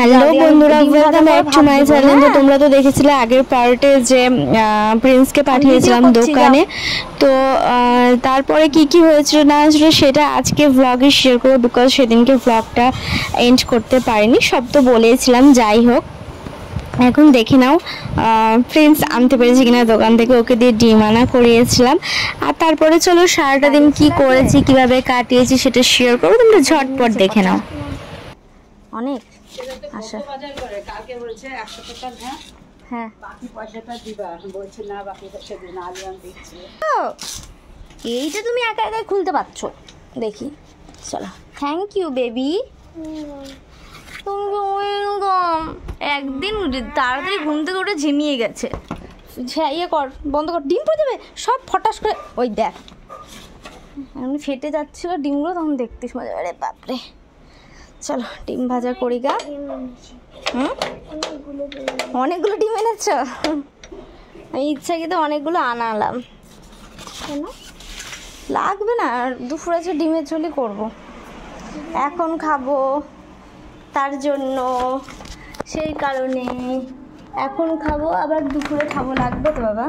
Hello বন্ধুরা, welcome back to my channel. তো তোমরা তো দেখেছিলে আগের পার্টে যে প্রিন্সকে পাঠিয়েছিলাম দোকানে। তো তারপরে কি কি হয়েছিল না হয়েছিল সেটা আজকে ব্লগে শেয়ার করবো, বিকজ সেদিনকে ব্লগটা এন্ড করতে পারিনি, সব তো বলেছিলাম। যাই হোক, এখন দেখে নাও প্রিন্স আনতে পেরেছি কিনা দোকান থেকে। ওকে দিয়ে ডিম আনা করিয়েছিলাম। আর তারপরে চলো সারাটা দিন কি করেছি, কিভাবে কাটিয়েছি সেটা শেয়ার করবো, তোমরা ঝটপট দেখে নাও। অনেক আচ্ছা, কালকে বলছে 100 টাকা না, হ্যাঁ বাকি পয়সাটা দিবা, বলছে না বাকি পয়সা দিন, আলু আম দিচ্ছি। এইটা তুমি একা একাই খুলতে পারছো, দেখি। চলো, থ্যাংক ইউ বেবি। একদিন তাড়াতাড়ি ঘুম থেকে উঠে ঝিমিয়ে গেছে। ইয়ে কর, বন্ধ কর, ডিম পড়ে যাবে সব ফটাস করে। ওই দেখ এমনি ফেটে যাচ্ছিল ডিমগুলো, তখন দেখতে সময় যাবে। আরে বাপরে, চলো ডিম ভাজা করি গা। অনেকগুলো ডিম এনেছ? আমি ইচ্ছা কিন্তু অনেকগুলো আনালাম। কেন লাগবে না, আর দুপুরে যে ডিমের ঝোলই করবো, এখন খাবো তার জন্য, সেই কারণে এখন খাবো, আবার দুপুরে খাবো, লাগবে তো বাবা।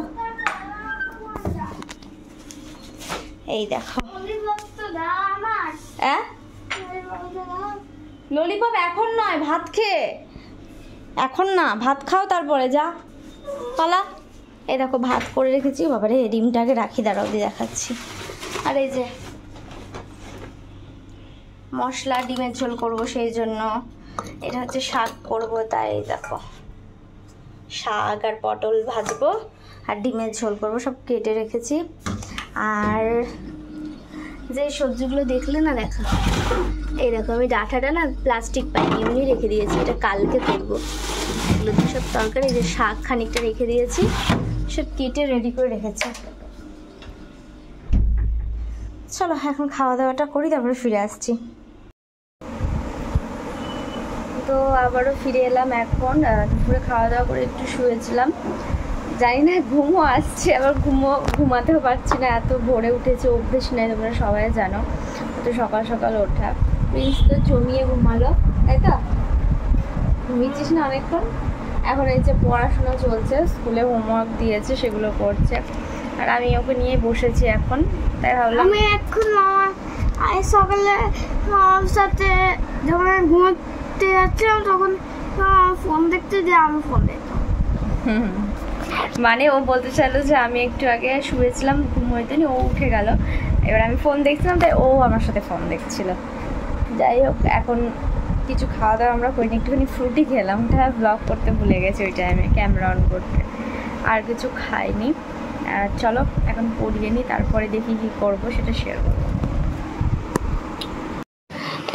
এই দেখো, ললিপপ এখন নয়, ভাত খেয়ে, এখন না, ভাত খাও তারপরে যা পালা। এই দেখো ভাত করে রেখেছি, বাবারে ডিমটাকে রাখি, দাঁড়াও দিয়ে দেখাচ্ছি। আর এই যে মশলা, ডিমের ঝোল করবো, সেই জন্য এটা হচ্ছে শাক করবো, তাই দেখো শাক আর পটল ভাজবো আর ডিমের ঝোল করবো, সব কেটে রেখেছি। আর যে সবজিগুলো দেখলে না, দেখো এই দেখো, আমি ডাঁটাটা না প্লাস্টিক পাইনি, এমনি রেখে দিয়েছি, এটা কালকে করবো। এগুলো তো সব তরকারি, যে শাক খানিকটা রেখে দিয়েছি, সব কেটে রেডি করে রেখেছি। চলো এখন খাওয়া দাওয়াটা করি, তারপরে ফিরে আসছি। তো আবারও ফিরে এলাম এখন। দুপুরে খাওয়া দাওয়া করে একটু শুয়েছিলাম, জানি না ঘুমও আসছে, আবার ঘুমাতেও পারছি না, এত ভোরে উঠেছে, অভ্যেস নেই, তোমরা সবাই জানো তো সকাল সকাল ওঠা। প্রিন্স তো জমিয়ে ঘুমালো, তাই তো? ঘুমিয়েছিস না অনেকক্ষণ? এখন এই যে পড়াশোনা চলছে, স্কুলে হোমওয়ার্ক দিয়েছে, সেগুলো করছে, আর আমি ওকে নিয়ে বসেছি এখন। তাই ভাবলাম আমি এখন সকালে সাথে যখন আমি ঘুমাতে যাচ্ছিলাম, তখন ফোন দেখতে যে আমি ফোন দেখতাম। মানে ও বলতে চাইলো যে আমি একটু আগে শুয়েছিলাম, ঘুম হইতেনি, ও উঠে গেল, এবার আমি ফোন দেখছিলাম, তাই ও আমার সাথে ফোন দেখছিল। যাই হোক, এখন কিছু খাওয়া দাওয়া আমরা করিনি, একটুখানি ফ্রুটি খেলাম, ওটা ব্লগ করতে ভুলে গেছি ওই টাইমে, ক্যামেরা অন করতে, আর কিছু খাইনি। চলো এখন পড়িয়ে নিই, তারপরে দেখি কী করবো সেটা শেয়ার করবো।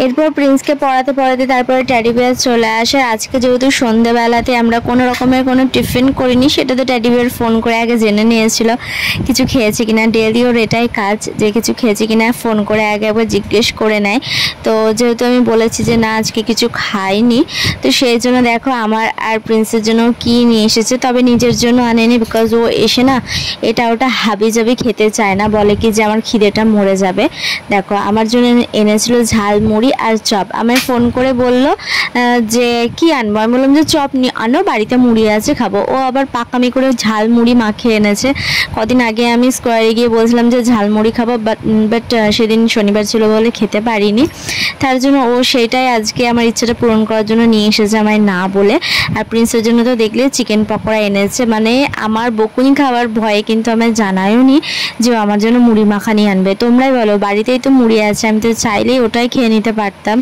এরপর প্রিন্সকে পড়াতে পড়াতে তারপরে ট্যাডি বিয়ার চলে আসে। আজকে যেহেতু সন্ধ্যেবেলাতে আমরা কোনো রকমের কোনো টিফিন করিনি, সেটা তো ট্যাডি বিয়ার ফোন করে আগে জেনে নিয়েছিল কিছু খেয়েছে কিনা। ডেলি ওর এটাই কাজ, যে কিছু খেয়েছে কিনা ফোন করে আগে একবার জিজ্ঞেস করে নেয়। তো যেহেতু আমি বলেছি যে না আজকে কিছু খাইনি, তো সেই জন্য দেখো আমার আর প্রিন্সের জন্য কি নিয়ে এসেছে, তবে নিজের জন্য আনেনি, বিকজ ও এসে না এটা ওটা হাবি জাবি খেতে চায় না, বলে কি যে আমার খিদেটা মরে যাবে। দেখো আমার জন্য এনেছিল ঝালমুড়ি আর চপ। আমায় ফোন করে বললো যে কি আনবো, আমি বললাম যে চপ নিয়ে আনো, বাড়িতে মুড়ি আছে খাবো। ও আবার পাকামি করে ঝালমুড়ি মাখিয়ে এনেছে। কদিন আগে আমি স্কোয়ারে গিয়ে বলছিলাম যে ঝালমুড়ি খাবো, বাট সেদিন শনিবার ছিল বলে খেতে পারিনি, তার জন্য ও সেইটাই আজকে আমার ইচ্ছাটা পূরণ করার জন্য নিয়ে এসেছে আমায় না বলে। আর প্রিন্সের জন্য তো দেখলে চিকেন পকোড়া এনেছে, মানে আমার বকুনি খাওয়ার ভয়ে কিন্তু আমায় জানায়ও নি যে আমার জন্য মুড়ি মাখানি আনবে। তোমরাই বলো, বাড়িতেই তো মুড়ি আছে, আমি তো চাইলেই ওটাই খেয়ে নিতে পারতাম,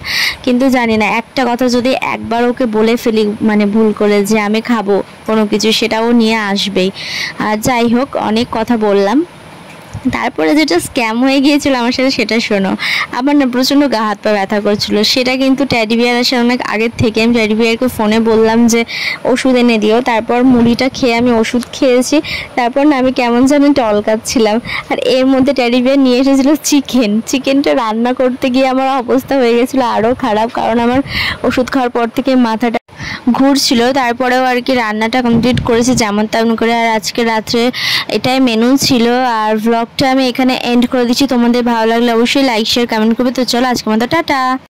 কিন্তু জানি না একটা কথা যদি একবার ওকে বলে ফেলি, মানে ভুল করে যে আমি খাবো কোনো কিছু, সেটাও নিয়ে আসবেই। আর যাই হোক, অনেক কথা বললাম। তারপরে যেটা স্ক্যাম হয়ে গিয়েছিল আমার সাথে সেটা শোনো। আমার না প্রচণ্ড গা হাত পা ব্যথা করছিল, সেটা কিন্তু ট্যাডি বিয়ার আসার অনেক আগের থেকে আমি ট্যাডি বিয়ারকে ফোনে বললাম যে ওষুধ এনে দিও। তারপর মুড়িটা খেয়ে আমি ওষুধ খেয়েছি, তারপর না আমি কেমন যেন টলকাচ্ছিলাম। আর এর মধ্যে ট্যাডি বিয়ার নিয়ে এসেছিলো চিকেনটা রান্না করতে গিয়ে আমার অবস্থা হয়ে গেছিলো আরও খারাপ, কারণ আমার ওষুধ খাওয়ার পর থেকে মাথাটা ঘুরছিল। তারপরেও আর কি রান্নাটা কমপ্লিট করেছি যেমন তেমন করে। আর আজকে রাত্রে এটাই মেনু ছিল। আর ব্লগটা আমি এখানে এন্ড করে দিচ্ছি। তোমাদের ভালো লাগলে অবশ্যই লাইক শেয়ার কমেন্ট করবে। তো চলো আজকের মতো টাটা।